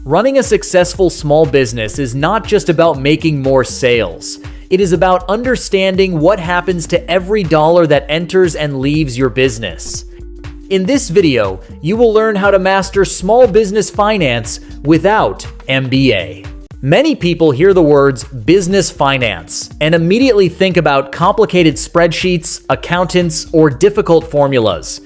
Running a successful small business is not just about making more sales. It is about understanding what happens to every dollar that enters and leaves your business. In this video, you will learn how to master small business finance without MBA. Many people hear the words business finance and immediately think about complicated spreadsheets, accountants, or difficult formulas.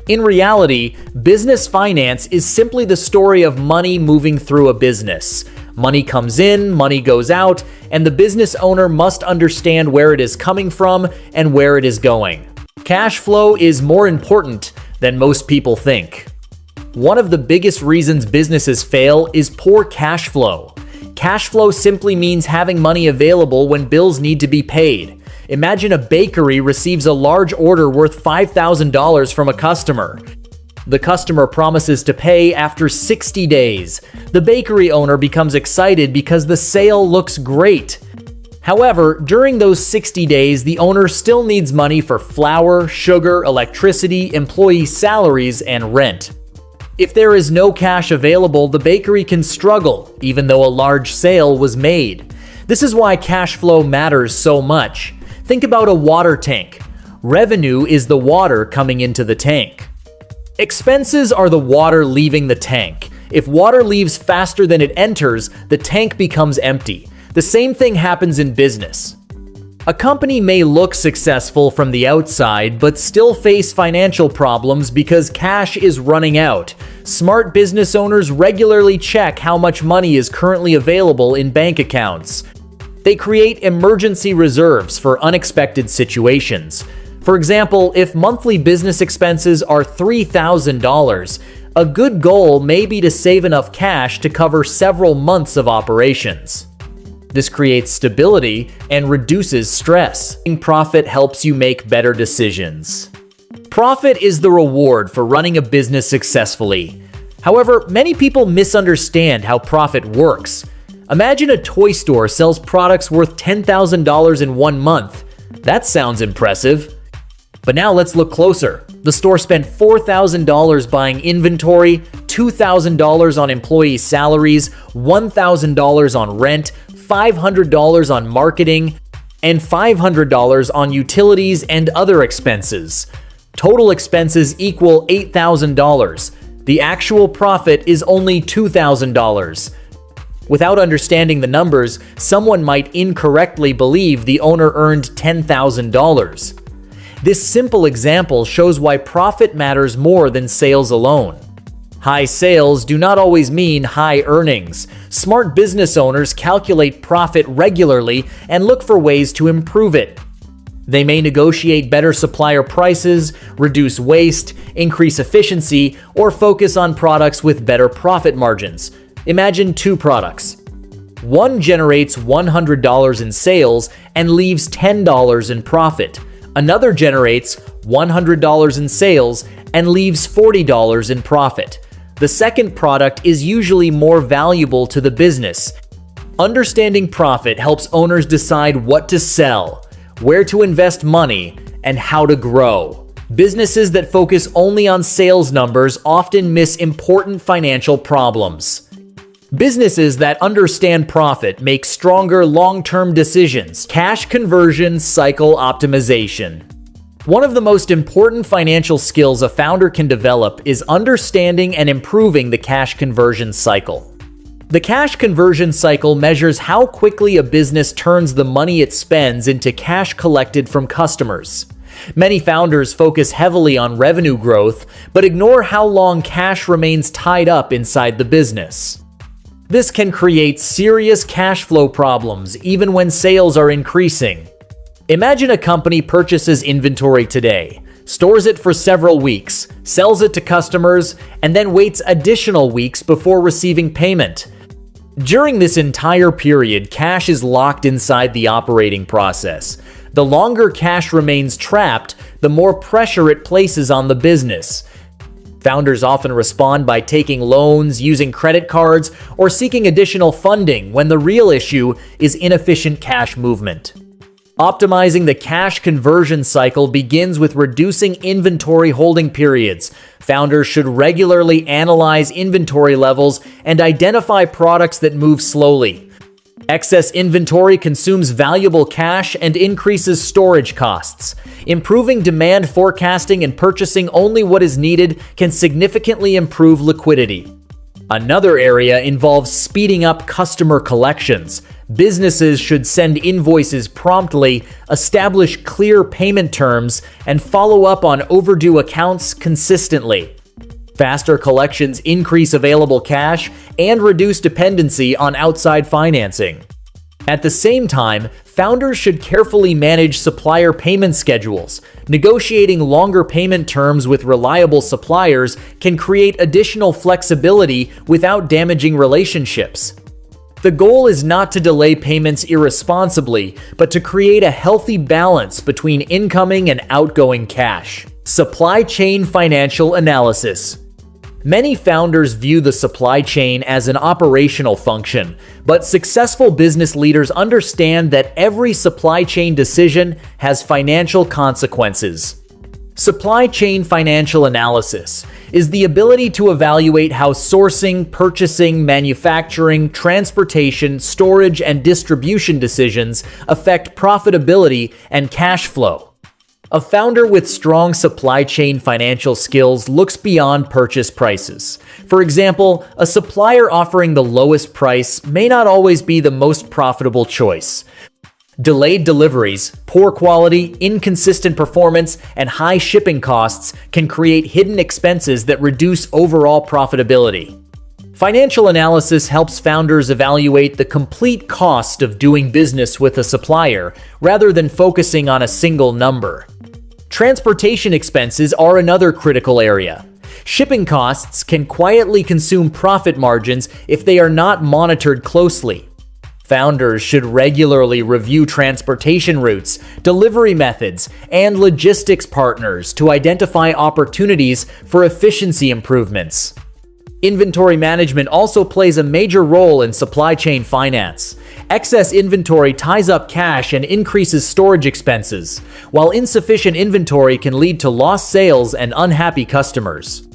In reality, business finance is simply the story of money moving through a business. Money comes in, money goes out, and the business owner must understand where it is coming from and where it is going. Cash flow is more important than most people think. One of the biggest reasons businesses fail is poor cash flow. Cash flow simply means having money available when bills need to be paid. Imagine a bakery receives a large order worth $5,000 from a customer. The customer promises to pay after 60 days. The bakery owner becomes excited because the sale looks great. However, during those 60 days, the owner still needs money for flour, sugar, electricity, employee salaries, and rent. If there is no cash available, the bakery can struggle, even though a large sale was made. This is why cash flow matters so much. Think about a water tank. Revenue is the water coming into the tank. Expenses are the water leaving the tank. If water leaves faster than it enters, the tank becomes empty. The same thing happens in business. A company may look successful from the outside, but still face financial problems because cash is running out. Smart business owners regularly check how much money is currently available in bank accounts. They create emergency reserves for unexpected situations. For example, if monthly business expenses are $3,000, a good goal may be to save enough cash to cover several months of operations. This creates stability and reduces stress. Profit helps you make better decisions. Profit is the reward for running a business successfully. However, many people misunderstand how profit works. Imagine a toy store sells products worth $10,000 in 1 month. That sounds impressive. But now let's look closer. The store spent $4,000 buying inventory, $2,000 on employee salaries, $1,000 on rent, $500 on marketing, and $500 on utilities and other expenses. Total expenses equal $8,000. The actual profit is only $2,000. Without understanding the numbers, someone might incorrectly believe the owner earned $10,000. This simple example shows why profit matters more than sales alone. High sales do not always mean high earnings. Smart business owners calculate profit regularly and look for ways to improve it. They may negotiate better supplier prices, reduce waste, increase efficiency, or focus on products with better profit margins. Imagine 2 products. One generates $100 in sales and leaves $10 in profit. Another generates $100 in sales and leaves $40 in profit. The second product is usually more valuable to the business. Understanding profit helps owners decide what to sell, where to invest money, and how to grow. Businesses that focus only on sales numbers often miss important financial problems. Businesses that understand profit make stronger long-term decisions. Cash conversion cycle optimization. One of the most important financial skills a founder can develop is understanding and improving the cash conversion cycle. The cash conversion cycle measures how quickly a business turns the money it spends into cash collected from customers. Many founders focus heavily on revenue growth, but ignore how long cash remains tied up inside the business. This can create serious cash flow problems even when sales are increasing. Imagine a company purchases inventory today, stores it for several weeks, sells it to customers, and then waits additional weeks before receiving payment. During this entire period, cash is locked inside the operating process. The longer cash remains trapped, the more pressure it places on the business. Founders often respond by taking loans, using credit cards, or seeking additional funding when the real issue is inefficient cash movement. Optimizing the cash conversion cycle begins with reducing inventory holding periods. Founders should regularly analyze inventory levels and identify products that move slowly. Excess inventory consumes valuable cash and increases storage costs. Improving demand forecasting and purchasing only what is needed can significantly improve liquidity. Another area involves speeding up customer collections. Businesses should send invoices promptly, establish clear payment terms, and follow up on overdue accounts consistently. Faster collections increase available cash and reduce dependency on outside financing. At the same time, founders should carefully manage supplier payment schedules. Negotiating longer payment terms with reliable suppliers can create additional flexibility without damaging relationships. The goal is not to delay payments irresponsibly, but to create a healthy balance between incoming and outgoing cash. Supply chain financial analysis. Many founders view the supply chain as an operational function, but successful business leaders understand that every supply chain decision has financial consequences. Supply chain financial analysis is the ability to evaluate how sourcing, purchasing, manufacturing, transportation, storage, and distribution decisions affect profitability and cash flow. A founder with strong supply chain financial skills looks beyond purchase prices. For example, a supplier offering the lowest price may not always be the most profitable choice. Delayed deliveries, poor quality, inconsistent performance, and high shipping costs can create hidden expenses that reduce overall profitability. Financial analysis helps founders evaluate the complete cost of doing business with a supplier rather than focusing on a single number. Transportation expenses are another critical area. Shipping costs can quietly consume profit margins if they are not monitored closely. Founders should regularly review transportation routes, delivery methods, and logistics partners to identify opportunities for efficiency improvements. Inventory management also plays a major role in supply chain finance. Excess inventory ties up cash and increases storage expenses, while insufficient inventory can lead to lost sales and unhappy customers.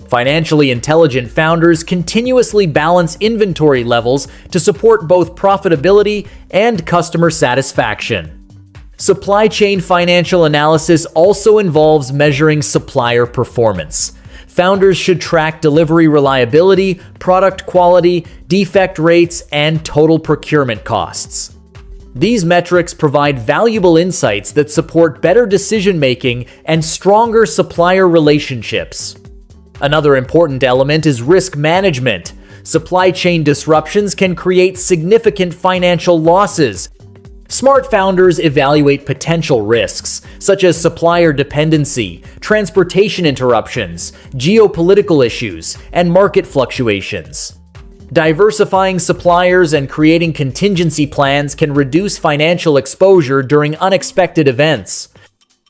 Financially intelligent founders continuously balance inventory levels to support both profitability and customer satisfaction. Supply chain financial analysis also involves measuring supplier performance. Founders should track delivery reliability, product quality, defect rates, and total procurement costs. These metrics provide valuable insights that support better decision-making and stronger supplier relationships. Another important element is risk management. Supply chain disruptions can create significant financial losses. Smart founders evaluate potential risks, such as supplier dependency, transportation interruptions, geopolitical issues, and market fluctuations. Diversifying suppliers and creating contingency plans can reduce financial exposure during unexpected events.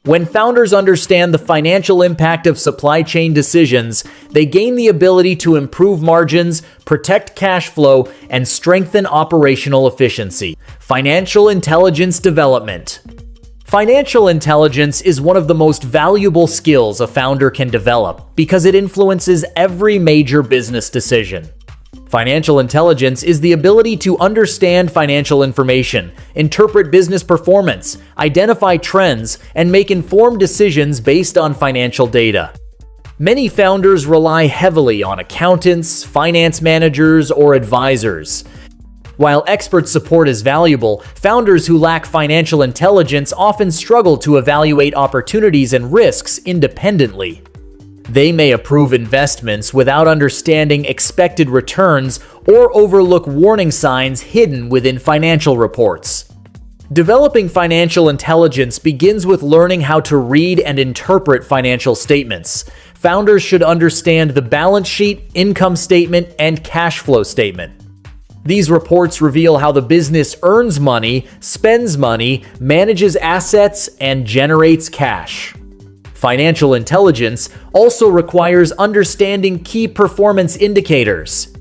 When founders understand the financial impact of supply chain decisions, they gain the ability to improve margins, protect cash flow, and strengthen operational efficiency. Financial intelligence development. Financial intelligence is one of the most valuable skills a founder can develop because it influences every major business decision. Financial intelligence is the ability to understand financial information, interpret business performance, identify trends, and make informed decisions based on financial data. Many founders rely heavily on accountants, finance managers, or advisors. While expert support is valuable, founders who lack financial intelligence often struggle to evaluate opportunities and risks independently. They may approve investments without understanding expected returns or overlook warning signs hidden within financial reports. Developing financial intelligence begins with learning how to read and interpret financial statements. Founders should understand the balance sheet, income statement, and cash flow statement. These reports reveal how the business earns money, spends money, manages assets, and generates cash. Financial intelligence also requires understanding key performance indicators.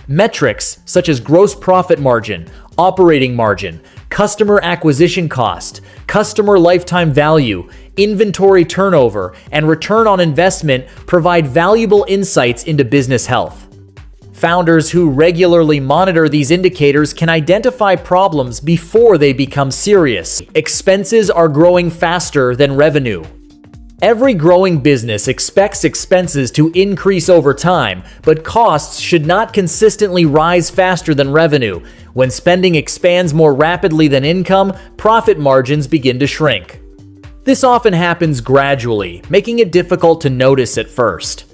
Metrics such as gross profit margin, operating margin, customer acquisition cost, customer lifetime value, inventory turnover, and return on investment provide valuable insights into business health. Founders who regularly monitor these indicators can identify problems before they become serious. Expenses are growing faster than revenue. Every growing business expects expenses to increase over time, but costs should not consistently rise faster than revenue. When spending expands more rapidly than income, profit margins begin to shrink. This often happens gradually, making it difficult to notice at first.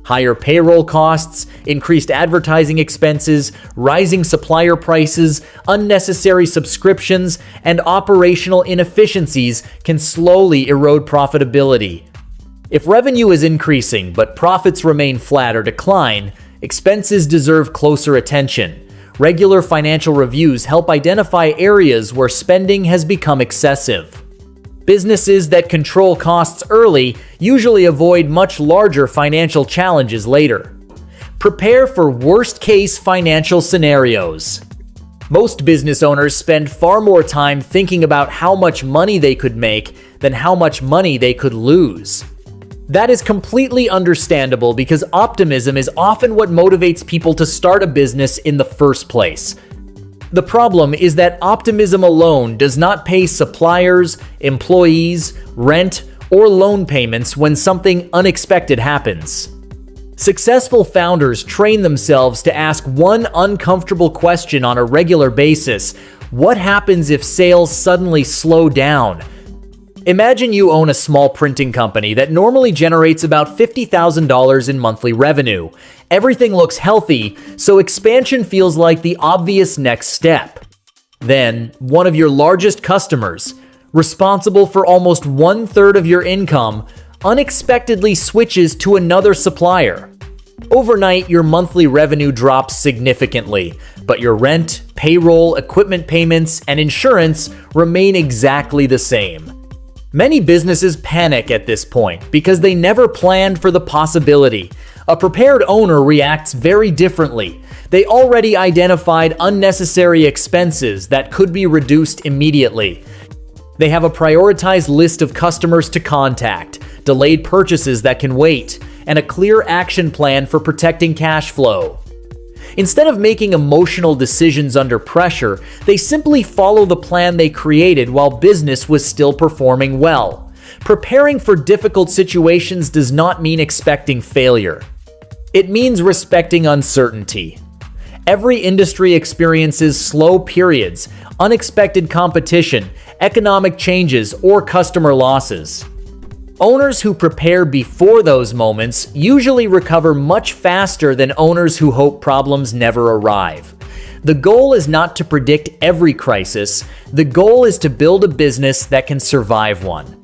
Higher payroll costs, increased advertising expenses, rising supplier prices, unnecessary subscriptions, and operational inefficiencies can slowly erode profitability. If revenue is increasing but profits remain flat or decline, expenses deserve closer attention. Regular financial reviews help identify areas where spending has become excessive. Businesses that control costs early usually avoid much larger financial challenges later. Prepare for worst-case financial scenarios. Most business owners spend far more time thinking about how much money they could make than how much money they could lose. That is completely understandable because optimism is often what motivates people to start a business in the first place. The problem is that optimism alone does not pay suppliers, employees, rent, or loan payments when something unexpected happens. Successful founders train themselves to ask one uncomfortable question on a regular basis: what happens if sales suddenly slow down? Imagine you own a small printing company that normally generates about $50,000 in monthly revenue. Everything looks healthy, so expansion feels like the obvious next step. Then, one of your largest customers, responsible for almost 1/3 of your income, unexpectedly switches to another supplier. Overnight, your monthly revenue drops significantly, but your rent, payroll, equipment payments, and insurance remain exactly the same. Many businesses panic at this point because they never planned for the possibility. A prepared owner reacts very differently. They already identified unnecessary expenses that could be reduced immediately. They have a prioritized list of customers to contact, delayed purchases that can wait, and a clear action plan for protecting cash flow. Instead of making emotional decisions under pressure, they simply follow the plan they created while business was still performing well. Preparing for difficult situations does not mean expecting failure. It means respecting uncertainty. Every industry experiences slow periods, unexpected competition, economic changes, or customer losses. Owners who prepare before those moments usually recover much faster than owners who hope problems never arrive. The goal is not to predict every crisis. The goal is to build a business that can survive one.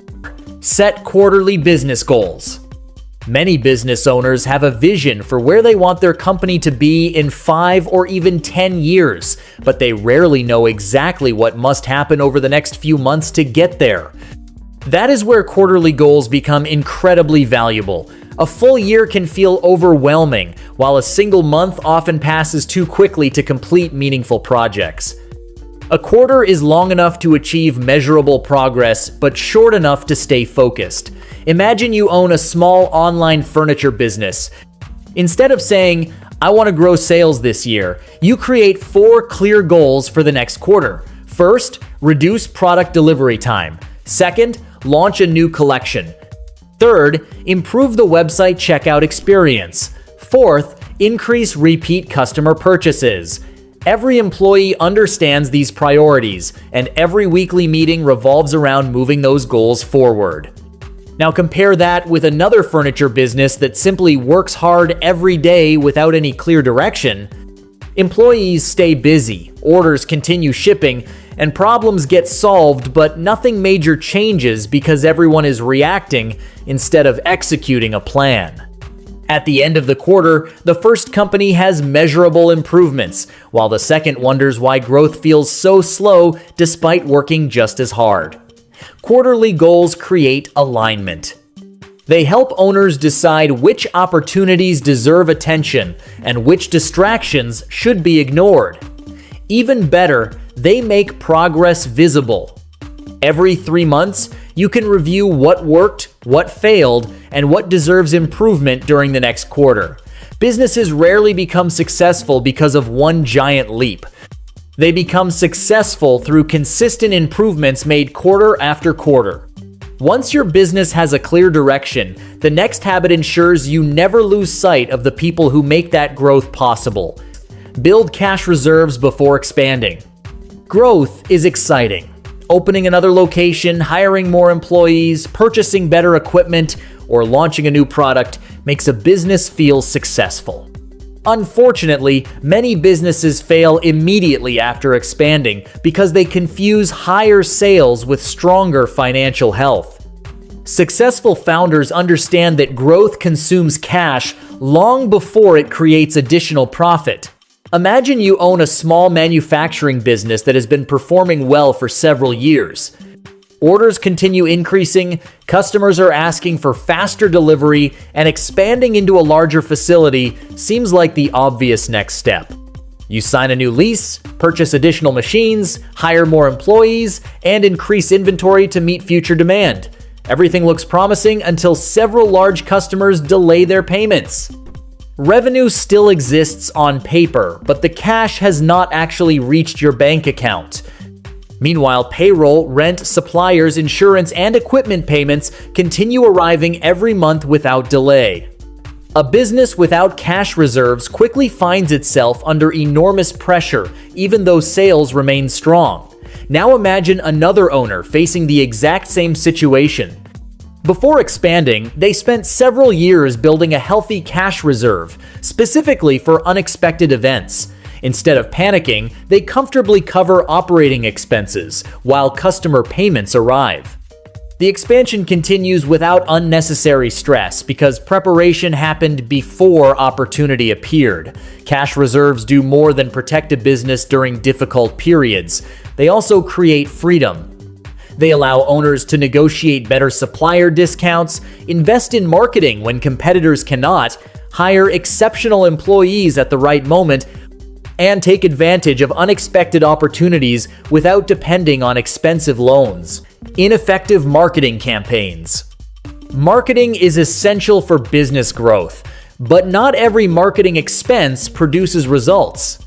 Set quarterly business goals. Many business owners have a vision for where they want their company to be in 5 or even 10 years, but they rarely know exactly what must happen over the next few months to get there. That is where quarterly goals become incredibly valuable. A full year can feel overwhelming, while a single month often passes too quickly to complete meaningful projects. A quarter is long enough to achieve measurable progress, but short enough to stay focused. Imagine you own a small online furniture business. Instead of saying, "I want to grow sales this year," you create 4 clear goals for the next quarter. First, reduce product delivery time. Second, launch a new collection. Third, improve the website checkout experience. Fourth, increase repeat customer purchases. Every employee understands these priorities, and every weekly meeting revolves around moving those goals forward. Now compare that with another furniture business that simply works hard every day without any clear direction. Employees stay busy, orders continue shipping, and problems get solved, but nothing major changes because everyone is reacting instead of executing a plan. At the end of the quarter, the first company has measurable improvements, while the second wonders why growth feels so slow despite working just as hard. Quarterly goals create alignment. They help owners decide which opportunities deserve attention and which distractions should be ignored. Even better, They make progress visible. Every 3 months, you can review what worked, what failed, and what deserves improvement during the next quarter. Businesses rarely become successful because of one giant leap. They become successful through consistent improvements made quarter after quarter. Once your business has a clear direction, the next habit ensures you never lose sight of the people who make that growth possible. Build cash reserves before expanding. Growth is exciting. Opening another location, hiring more employees, purchasing better equipment, or launching a new product makes a business feel successful. Unfortunately, many businesses fail immediately after expanding because they confuse higher sales with stronger financial health. Successful founders understand that growth consumes cash long before it creates additional profit. Imagine you own a small manufacturing business that has been performing well for several years. Orders continue increasing, customers are asking for faster delivery, and expanding into a larger facility seems like the obvious next step. You sign a new lease, purchase additional machines, hire more employees, and increase inventory to meet future demand. Everything looks promising until several large customers delay their payments. Revenue still exists on paper, but the cash has not actually reached your bank account. Meanwhile, payroll, rent, suppliers, insurance, and equipment payments continue arriving every month without delay. A business without cash reserves quickly finds itself under enormous pressure, even though sales remain strong. Now imagine another owner facing the exact same situation. Before expanding, they spent several years building a healthy cash reserve, specifically for unexpected events. Instead of panicking, they comfortably cover operating expenses while customer payments arrive. The expansion continues without unnecessary stress because preparation happened before opportunity appeared. Cash reserves do more than protect a business during difficult periods. They also create freedom. They allow owners to negotiate better supplier discounts, invest in marketing when competitors cannot, hire exceptional employees at the right moment, and take advantage of unexpected opportunities without depending on expensive loans. Ineffective marketing campaigns. Marketing is essential for business growth, but not every marketing expense produces results.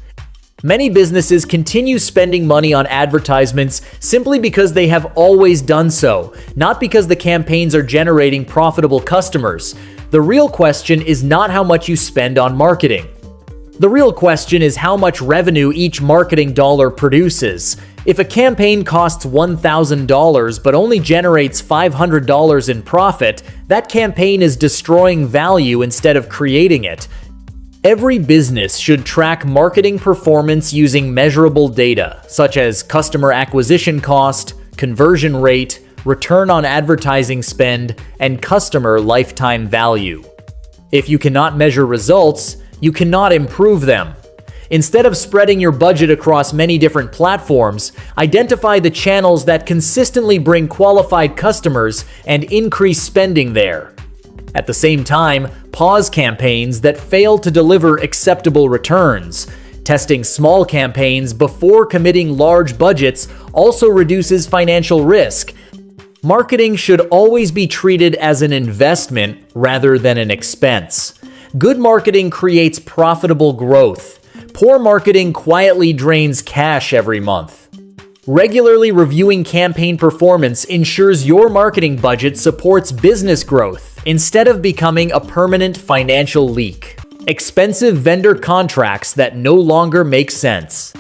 Many businesses continue spending money on advertisements simply because they have always done so, not because the campaigns are generating profitable customers. The real question is not how much you spend on marketing. The real question is how much revenue each marketing dollar produces. If a campaign costs $1,000 but only generates $500 in profit, that campaign is destroying value instead of creating it. Every business should track marketing performance using measurable data, such as customer acquisition cost, conversion rate, return on advertising spend, and customer lifetime value. If you cannot measure results, you cannot improve them. Instead of spreading your budget across many different platforms, identify the channels that consistently bring qualified customers and increase spending there. At the same time, pause campaigns that fail to deliver acceptable returns. Testing small campaigns before committing large budgets also reduces financial risk. Marketing should always be treated as an investment rather than an expense. Good marketing creates profitable growth. Poor marketing quietly drains cash every month. Regularly reviewing campaign performance ensures your marketing budget supports business growth instead of becoming a permanent financial leak. Expensive vendor contracts that no longer make sense.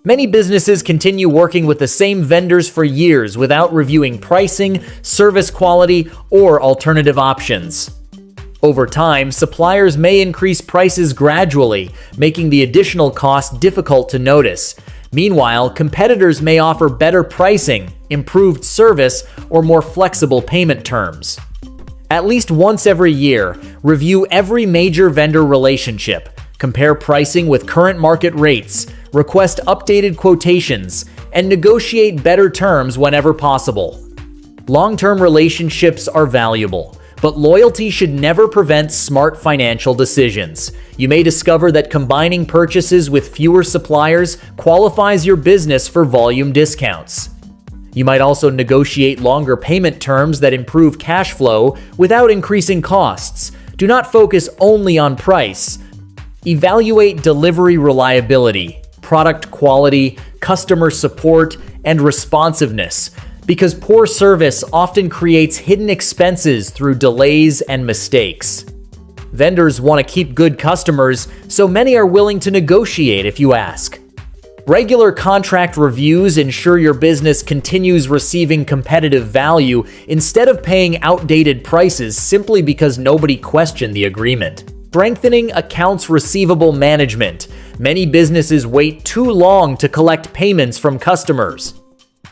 Many businesses continue working with the same vendors for years without reviewing pricing, service quality, or alternative options. Over time, suppliers may increase prices gradually, making the additional cost difficult to notice. Meanwhile, competitors may offer better pricing, improved service, or more flexible payment terms. At least once every year, review every major vendor relationship, compare pricing with current market rates, request updated quotations, and negotiate better terms whenever possible. Long-term relationships are valuable, But loyalty should never prevent smart financial decisions. You may discover that combining purchases with fewer suppliers qualifies your business for volume discounts. You might also negotiate longer payment terms that improve cash flow without increasing costs. Do not focus only on price. Evaluate delivery reliability, product quality, customer support, and responsiveness, because poor service often creates hidden expenses through delays and mistakes. Vendors want to keep good customers, so many are willing to negotiate if you ask. Regular contract reviews ensure your business continues receiving competitive value instead of paying outdated prices simply because nobody questioned the agreement. Strengthening accounts receivable management. Many businesses wait too long to collect payments from customers.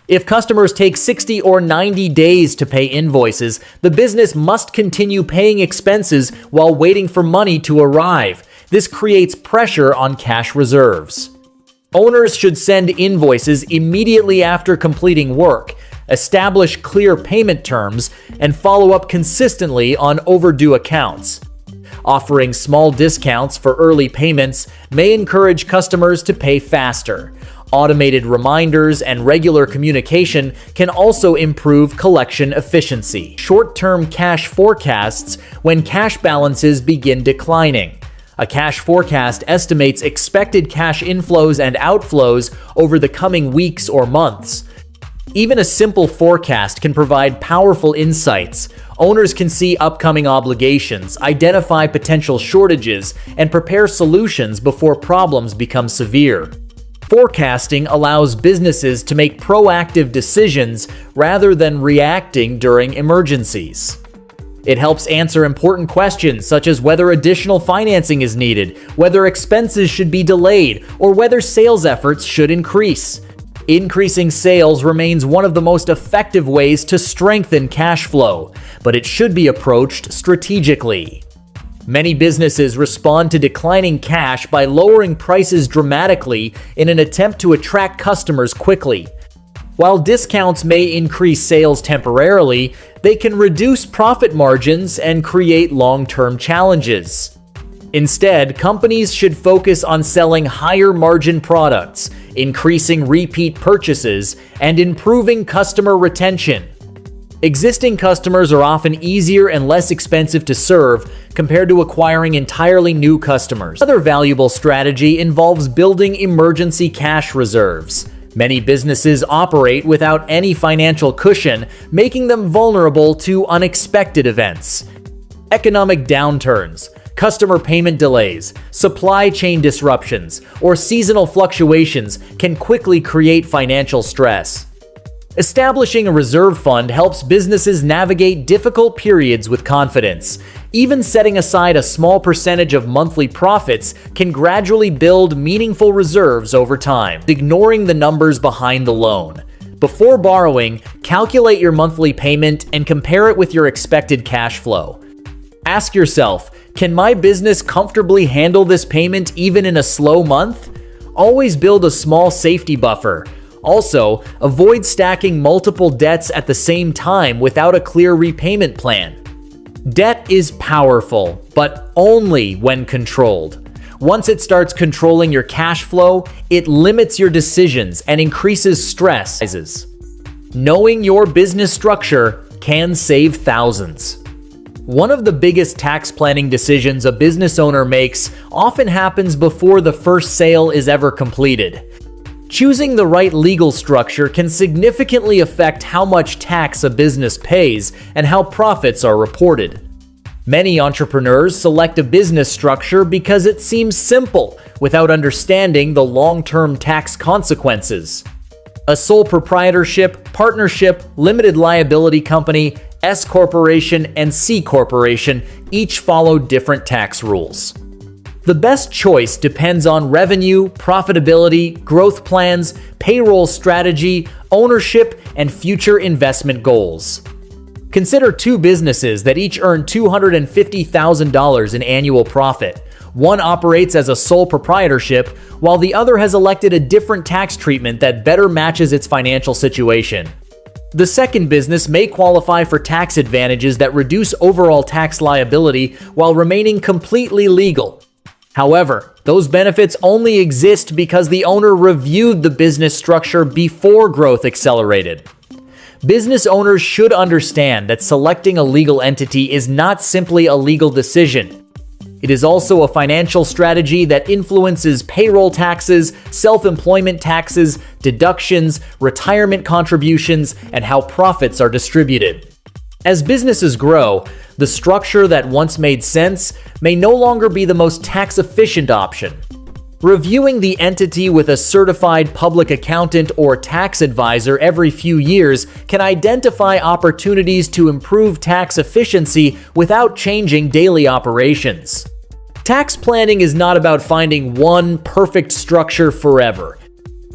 If customers take 60 or 90 days to pay invoices, the business must continue paying expenses while waiting for money to arrive. This creates pressure on cash reserves. Owners should send invoices immediately after completing work, establish clear payment terms, and follow up consistently on overdue accounts. Offering small discounts for early payments may encourage customers to pay faster. Automated reminders and regular communication can also improve collection efficiency. Short-term cash forecasts when cash balances begin declining. A cash forecast estimates expected cash inflows and outflows over the coming weeks or months. Even a simple forecast can provide powerful insights. Owners can see upcoming obligations, identify potential shortages, and prepare solutions before problems become severe. Forecasting allows businesses to make proactive decisions rather than reacting during emergencies. It helps answer important questions such as whether additional financing is needed, whether expenses should be delayed, or whether sales efforts should increase. Increasing sales remains one of the most effective ways to strengthen cash flow, but it should be approached strategically. Many businesses respond to declining cash by lowering prices dramatically in an attempt to attract customers quickly. While discounts may increase sales temporarily, they can reduce profit margins and create long-term challenges. Instead, companies should focus on selling higher-margin products, increasing repeat purchases, and improving customer retention. Existing customers are often easier and less expensive to serve compared to acquiring entirely new customers. Another valuable strategy involves building emergency cash reserves. Many businesses operate without any financial cushion, making them vulnerable to unexpected events. Economic downturns, customer payment delays, supply chain disruptions, or seasonal fluctuations can quickly create financial stress. Establishing a reserve fund helps businesses navigate difficult periods with confidence. Even setting aside a small percentage of monthly profits can gradually build meaningful reserves over time. Ignoring the numbers behind the loan. Before borrowing, calculate your monthly payment and compare it with your expected cash flow. Ask yourself, can my business comfortably handle this payment even in a slow month? Always build a small safety buffer. Also, avoid stacking multiple debts at the same time without a clear repayment plan. Debt is powerful, but only when controlled. Once it starts controlling your cash flow, it limits your decisions and increases stress. Knowing your business structure can save thousands. One of the biggest tax planning decisions a business owner makes often happens before the first sale is ever completed. Choosing the right legal structure can significantly affect how much tax a business pays and how profits are reported. Many entrepreneurs select a business structure because it seems simple without understanding the long-term tax consequences. A sole proprietorship, partnership, limited liability company, S corporation, and C corporation each follow different tax rules. The best choice depends on revenue, profitability, growth plans, payroll strategy, ownership, and future investment goals. Consider two businesses that each earn $250,000 in annual profit. One operates as a sole proprietorship, while the other has elected a different tax treatment that better matches its financial situation. The second business may qualify for tax advantages that reduce overall tax liability while remaining completely legal. However, those benefits only exist because the owner reviewed the business structure before growth accelerated. Business owners should understand that selecting a legal entity is not simply a legal decision. It is also a financial strategy that influences payroll taxes, self-employment taxes, deductions, retirement contributions, and how profits are distributed. As businesses grow, the structure that once made sense may no longer be the most tax-efficient option. Reviewing the entity with a certified public accountant or tax advisor every few years can identify opportunities to improve tax efficiency without changing daily operations. Tax planning is not about finding one perfect structure forever.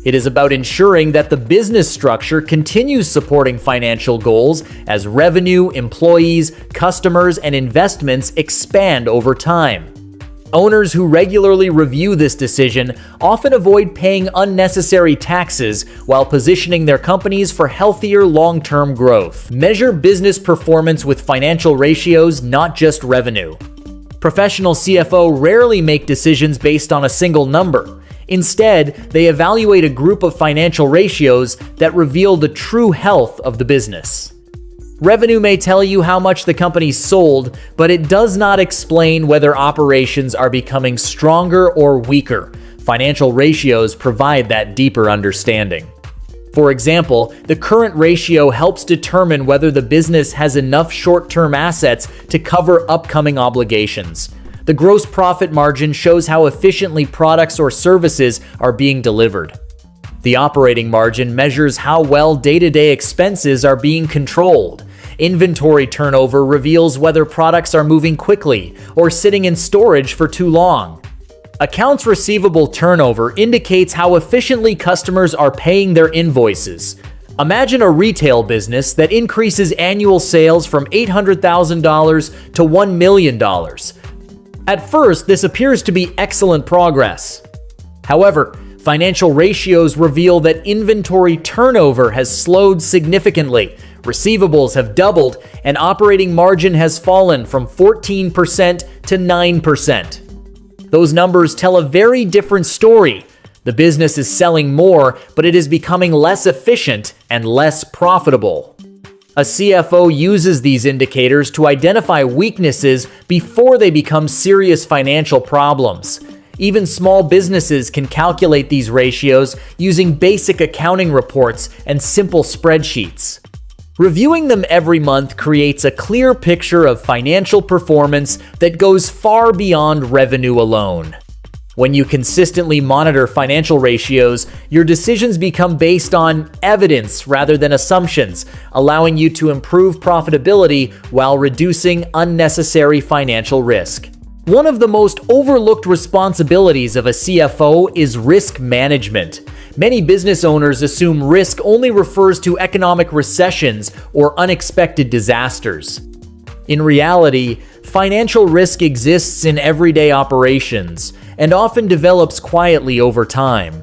It is about ensuring that the business structure continues supporting financial goals as revenue, employees, customers, and investments expand over time. Owners who regularly review this decision often avoid paying unnecessary taxes while positioning their companies for healthier long-term growth. Measure business performance with financial ratios, not just revenue. Professional CFO rarely make decisions based on a single number. Instead, they evaluate a group of financial ratios that reveal the true health of the business. Revenue may tell you how much the company sold, but it does not explain whether operations are becoming stronger or weaker. Financial ratios provide that deeper understanding. For example, the current ratio helps determine whether the business has enough short-term assets to cover upcoming obligations. The gross profit margin shows how efficiently products or services are being delivered. The operating margin measures how well day-to-day expenses are being controlled. Inventory turnover reveals whether products are moving quickly or sitting in storage for too long. Accounts receivable turnover indicates how efficiently customers are paying their invoices. Imagine a retail business that increases annual sales from $800,000 to $1 million. At first, this appears to be excellent progress. However, financial ratios reveal that inventory turnover has slowed significantly, receivables have doubled, and operating margin has fallen from 14% to 9%. Those numbers tell a very different story. The business is selling more, but it is becoming less efficient and less profitable. A CFO uses these indicators to identify weaknesses before they become serious financial problems. Even small businesses can calculate these ratios using basic accounting reports and simple spreadsheets. Reviewing them every month creates a clear picture of financial performance that goes far beyond revenue alone. When you consistently monitor financial ratios, your decisions become based on evidence rather than assumptions, allowing you to improve profitability while reducing unnecessary financial risk. One of the most overlooked responsibilities of a CFO is risk management. Many business owners assume risk only refers to economic recessions or unexpected disasters. In reality, financial risk exists in everyday operations and often develops quietly over time.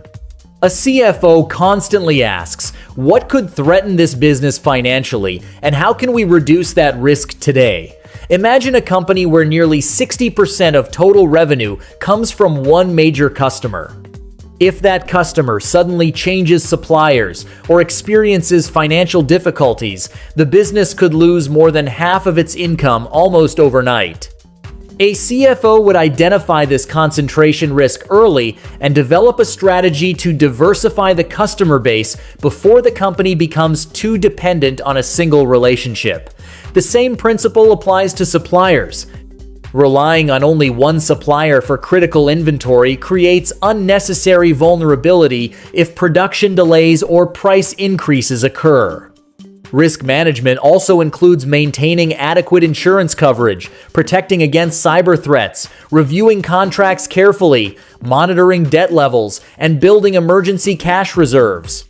A CFO constantly asks, what could threaten this business financially, and how can we reduce that risk today? Imagine a company where nearly 60% of total revenue comes from one major customer. If that customer suddenly changes suppliers or experiences financial difficulties, the business could lose more than half of its income almost overnight. A CFO would identify this concentration risk early and develop a strategy to diversify the customer base before the company becomes too dependent on a single relationship. The same principle applies to suppliers. Relying on only one supplier for critical inventory creates unnecessary vulnerability if production delays or price increases occur. Risk management also includes maintaining adequate insurance coverage, protecting against cyber threats, reviewing contracts carefully, monitoring debt levels, and building emergency cash reserves.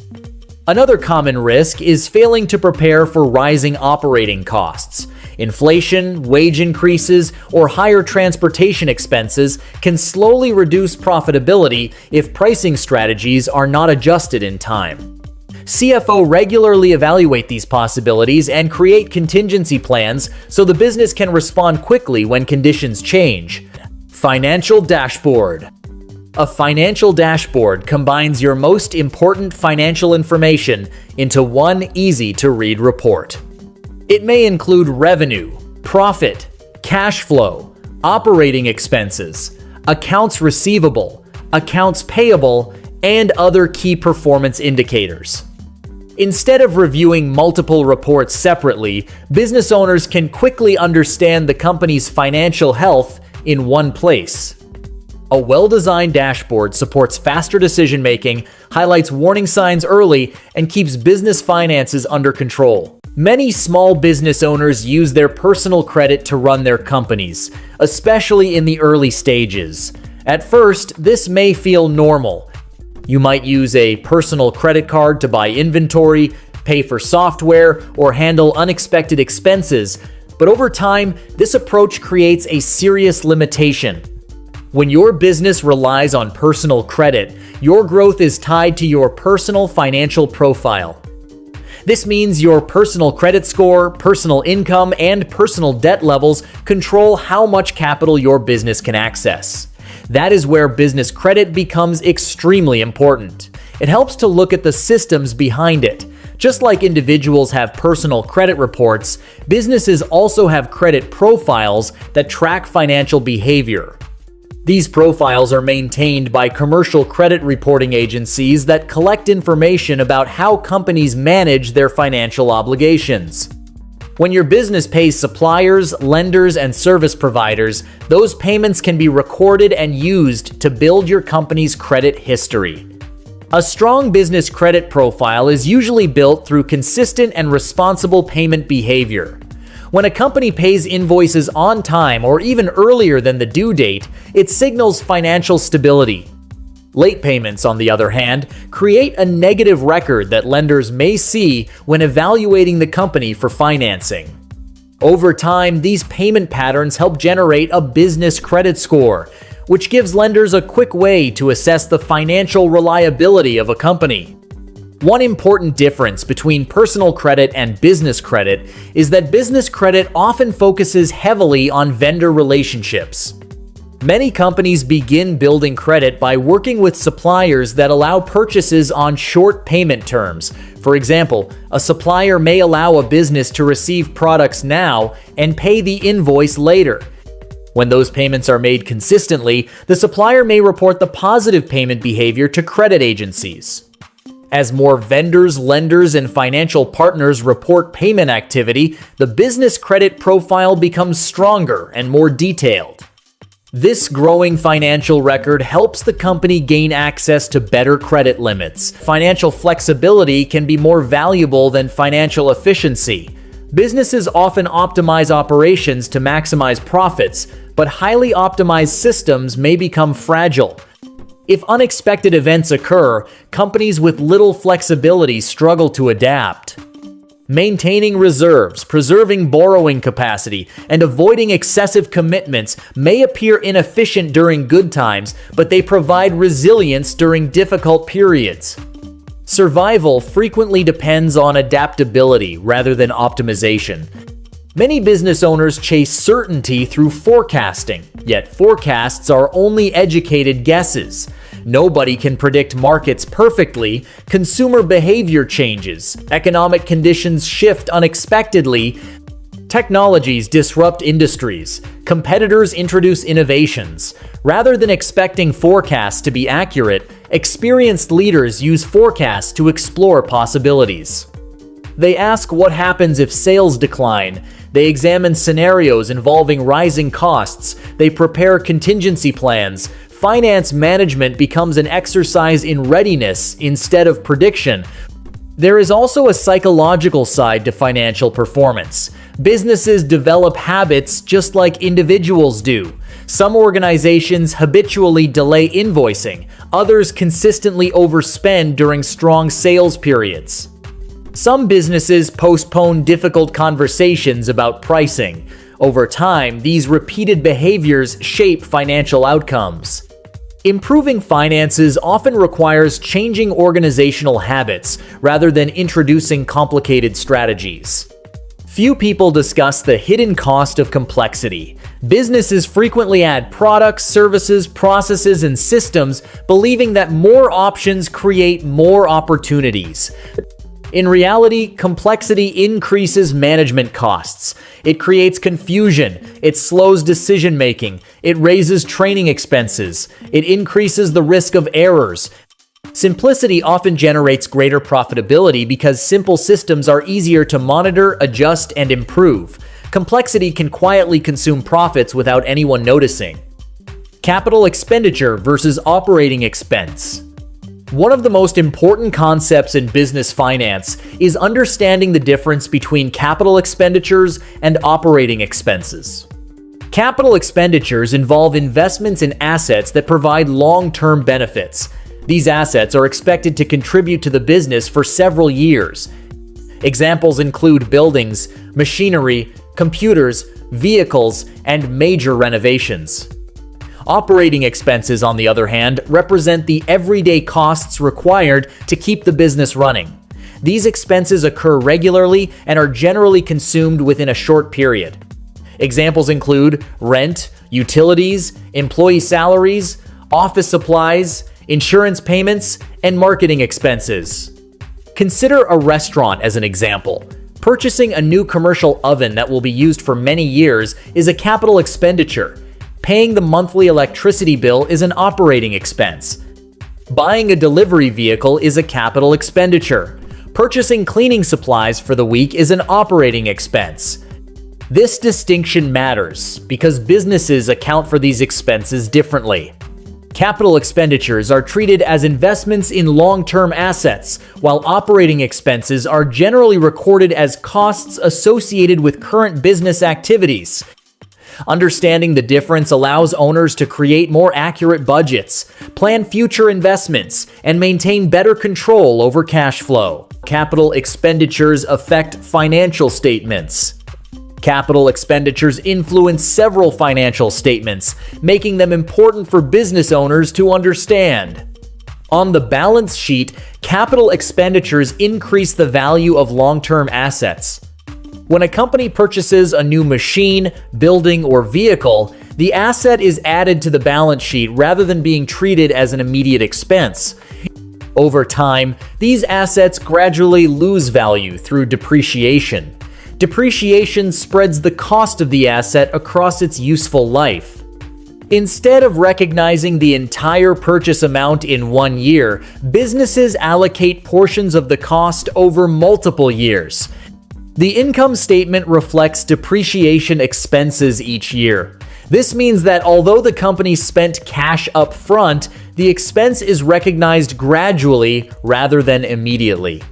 Another common risk is failing to prepare for rising operating costs. Inflation, wage increases, or higher transportation expenses can slowly reduce profitability if pricing strategies are not adjusted in time. CFO regularly evaluate these possibilities and create contingency plans so the business can respond quickly when conditions change. Financial dashboard. A financial dashboard combines your most important financial information into one easy-to-read report. It may include revenue, profit, cash flow, operating expenses, accounts receivable, accounts payable, and other key performance indicators. Instead of reviewing multiple reports separately, business owners can quickly understand the company's financial health in one place. A well-designed dashboard supports faster decision-making, highlights warning signs early, and keeps business finances under control. Many small business owners use their personal credit to run their companies, especially in the early stages. At first, this may feel normal. You might use a personal credit card to buy inventory, pay for software, or handle unexpected expenses, but over time, this approach creates a serious limitation. When your business relies on personal credit, your growth is tied to your personal financial profile. This means your personal credit score, personal income, and personal debt levels control how much capital your business can access. That is where business credit becomes extremely important. It helps to look at the systems behind it. Just like individuals have personal credit reports, businesses also have credit profiles that track financial behavior. These profiles are maintained by commercial credit reporting agencies that collect information about how companies manage their financial obligations. When your business pays suppliers, lenders, and service providers, those payments can be recorded and used to build your company's credit history. A strong business credit profile is usually built through consistent and responsible payment behavior. When a company pays invoices on time or even earlier than the due date, it signals financial stability. Late payments, on the other hand, create a negative record that lenders may see when evaluating the company for financing. Over time, these payment patterns help generate a business credit score, which gives lenders a quick way to assess the financial reliability of a company. One important difference between personal credit and business credit is that business credit often focuses heavily on vendor relationships. Many companies begin building credit by working with suppliers that allow purchases on short payment terms. For example, a supplier may allow a business to receive products now and pay the invoice later. When those payments are made consistently, the supplier may report the positive payment behavior to credit agencies. As more vendors, lenders, and financial partners report payment activity, the business credit profile becomes stronger and more detailed. This growing financial record helps the company gain access to better credit limits. Financial flexibility can be more valuable than financial efficiency. Businesses often optimize operations to maximize profits, but highly optimized systems may become fragile. If unexpected events occur, companies with little flexibility struggle to adapt. Maintaining reserves, preserving borrowing capacity, and avoiding excessive commitments may appear inefficient during good times, but they provide resilience during difficult periods. Survival frequently depends on adaptability rather than optimization. Many business owners chase certainty through forecasting, yet forecasts are only educated guesses. Nobody can predict markets perfectly, consumer behavior changes, economic conditions shift unexpectedly, technologies disrupt industries, competitors introduce innovations. Rather than expecting forecasts to be accurate, experienced leaders use forecasts to explore possibilities. They ask what happens if sales decline. They examine scenarios involving rising costs. They prepare contingency plans. Finance management becomes an exercise in readiness instead of prediction. There is also a psychological side to financial performance. Businesses develop habits just like individuals do. Some organizations habitually delay invoicing. Others consistently overspend during strong sales periods. Some businesses postpone difficult conversations about pricing. Over time, these repeated behaviors shape financial outcomes. Improving finances often requires changing organizational habits rather than introducing complicated strategies. Few people discuss the hidden cost of complexity. Businesses frequently add products, services, processes, and systems, believing that more options create more opportunities. In reality, complexity increases management costs. It creates confusion, it slows decision-making, it raises training expenses, it increases the risk of errors. Simplicity often generates greater profitability because simple systems are easier to monitor, adjust, and improve. Complexity can quietly consume profits without anyone noticing. Capital expenditure versus operating expense. One of the most important concepts in business finance is understanding the difference between capital expenditures and operating expenses. Capital expenditures involve investments in assets that provide long-term benefits. These assets are expected to contribute to the business for several years. Examples include buildings, machinery, computers, vehicles, and major renovations. Operating expenses, on the other hand, represent the everyday costs required to keep the business running. These expenses occur regularly and are generally consumed within a short period. Examples include rent, utilities, employee salaries, office supplies, insurance payments, and marketing expenses. Consider a restaurant as an example. Purchasing a new commercial oven that will be used for many years is a capital expenditure. Paying the monthly electricity bill is an operating expense. Buying a delivery vehicle is a capital expenditure. Purchasing cleaning supplies for the week is an operating expense. This distinction matters because businesses account for these expenses differently. Capital expenditures are treated as investments in long-term assets, while operating expenses are generally recorded as costs associated with current business activities. Understanding the difference allows owners to create more accurate budgets, plan future investments, and maintain better control over cash flow. Capital expenditures affect financial statements. Capital expenditures influence several financial statements, making them important for business owners to understand. On the balance sheet, capital expenditures increase the value of long-term assets. When a company purchases a new machine, building, or vehicle, the asset is added to the balance sheet rather than being treated as an immediate expense. Over time, these assets gradually lose value through depreciation. Depreciation spreads the cost of the asset across its useful life. Instead of recognizing the entire purchase amount in 1 year, businesses allocate portions of the cost over multiple years. The income statement reflects depreciation expenses each year. This means that although the company spent cash up front, the expense is recognized gradually rather than immediately.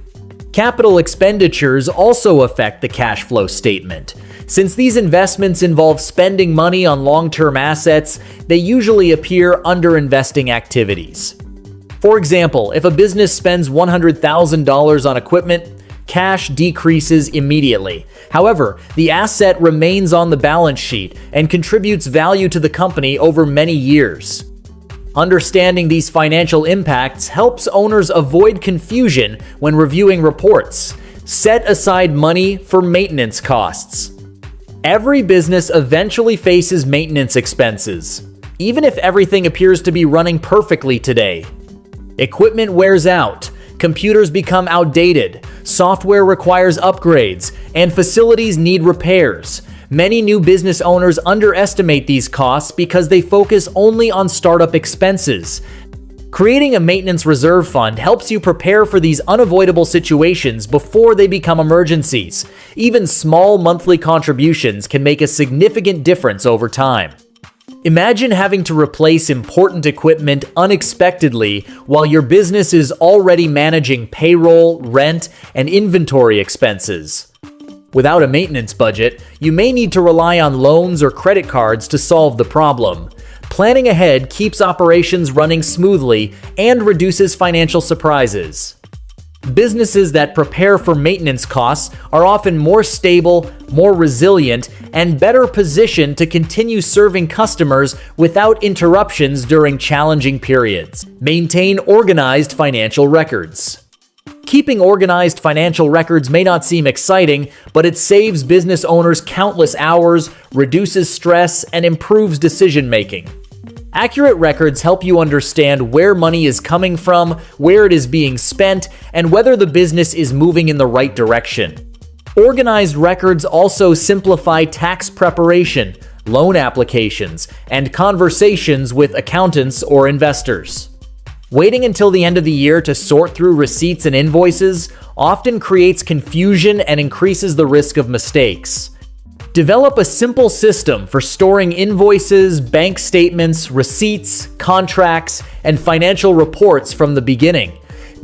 Capital expenditures also affect the cash flow statement. Since these investments involve spending money on long-term assets, they usually appear under investing activities. For example, if a business spends $100,000 on equipment, cash decreases immediately. However, the asset remains on the balance sheet and contributes value to the company over many years. Understanding these financial impacts helps owners avoid confusion when reviewing reports. Set aside money for maintenance costs. Every business eventually faces maintenance expenses, even if everything appears to be running perfectly today. Equipment wears out. Computers become outdated, software requires upgrades, and facilities need repairs. Many new business owners underestimate these costs because they focus only on startup expenses. Creating a maintenance reserve fund helps you prepare for these unavoidable situations before they become emergencies. Even small monthly contributions can make a significant difference over time. Imagine having to replace important equipment unexpectedly while your business is already managing payroll, rent, and inventory expenses. Without a maintenance budget, you may need to rely on loans or credit cards to solve the problem. Planning ahead keeps operations running smoothly and reduces financial surprises. Businesses that prepare for maintenance costs are often more stable, more resilient, and better positioned to continue serving customers without interruptions during challenging periods. Maintain organized financial records. Keeping organized financial records may not seem exciting, but it saves business owners countless hours, reduces stress, and improves decision-making. Accurate records help you understand where money is coming from, where it is being spent, and whether the business is moving in the right direction. Organized records also simplify tax preparation, loan applications, and conversations with accountants or investors. Waiting until the end of the year to sort through receipts and invoices often creates confusion and increases the risk of mistakes. Develop a simple system for storing invoices, bank statements, receipts, contracts, and financial reports from the beginning.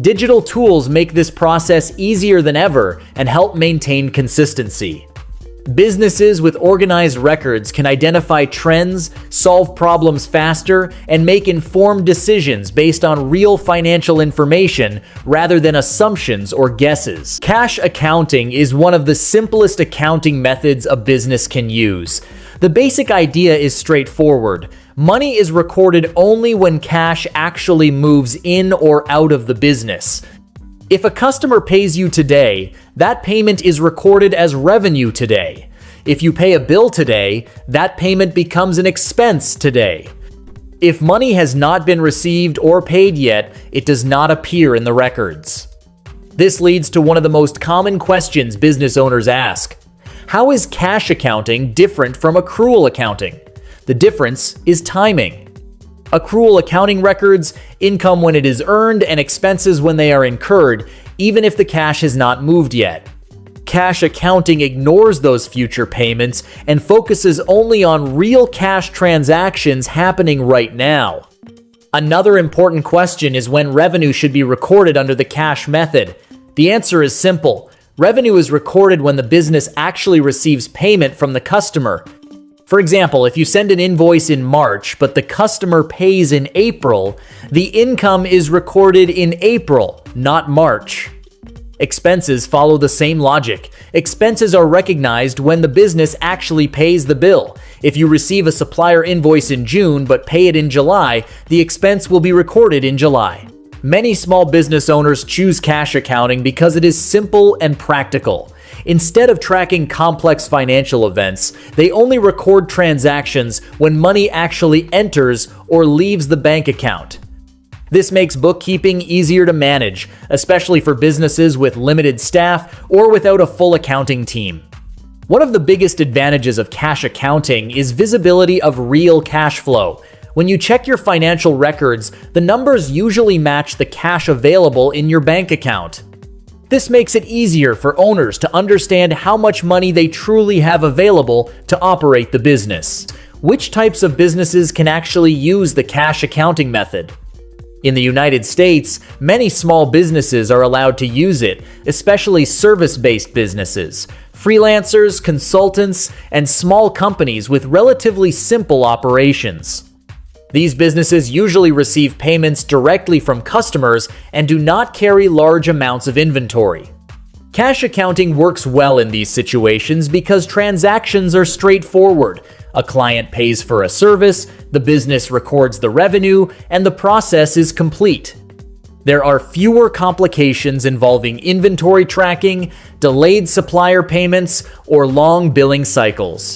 Digital tools make this process easier than ever and help maintain consistency. Businesses with organized records can identify trends, solve problems faster, and make informed decisions based on real financial information rather than assumptions or guesses. Cash accounting is one of the simplest accounting methods a business can use. The basic idea is straightforward. Money is recorded only when cash actually moves in or out of the business. If a customer pays you today, that payment is recorded as revenue today. If you pay a bill today, that payment becomes an expense today. If money has not been received or paid yet, it does not appear in the records. This leads to one of the most common questions business owners ask. How is cash accounting different from accrual accounting? The difference is timing. Accrual accounting records income when it is earned and expenses when they are incurred, even if the cash has not moved yet. Cash accounting ignores those future payments and focuses only on real cash transactions happening right now. Another important question is when revenue should be recorded under the cash method. The answer is simple. Revenue is recorded when the business actually receives payment from the customer. For example, if you send an invoice in March, but the customer pays in April, the income is recorded in April, not March. Expenses follow the same logic. Expenses are recognized when the business actually pays the bill. If you receive a supplier invoice in June but pay it in July, the expense will be recorded in July. Many small business owners choose cash accounting because it is simple and practical. Instead of tracking complex financial events, they only record transactions when money actually enters or leaves the bank account. This makes bookkeeping easier to manage, especially for businesses with limited staff or without a full accounting team. One of the biggest advantages of cash accounting is visibility of real cash flow. When you check your financial records, the numbers usually match the cash available in your bank account. This makes it easier for owners to understand how much money they truly have available to operate the business. Which types of businesses can actually use the cash accounting method? In the United States, many small businesses are allowed to use it, especially service-based businesses, freelancers, consultants, and small companies with relatively simple operations. These businesses usually receive payments directly from customers and do not carry large amounts of inventory. Cash accounting works well in these situations because transactions are straightforward. A client pays for a service, the business records the revenue, and the process is complete. There are fewer complications involving inventory tracking, delayed supplier payments, or long billing cycles.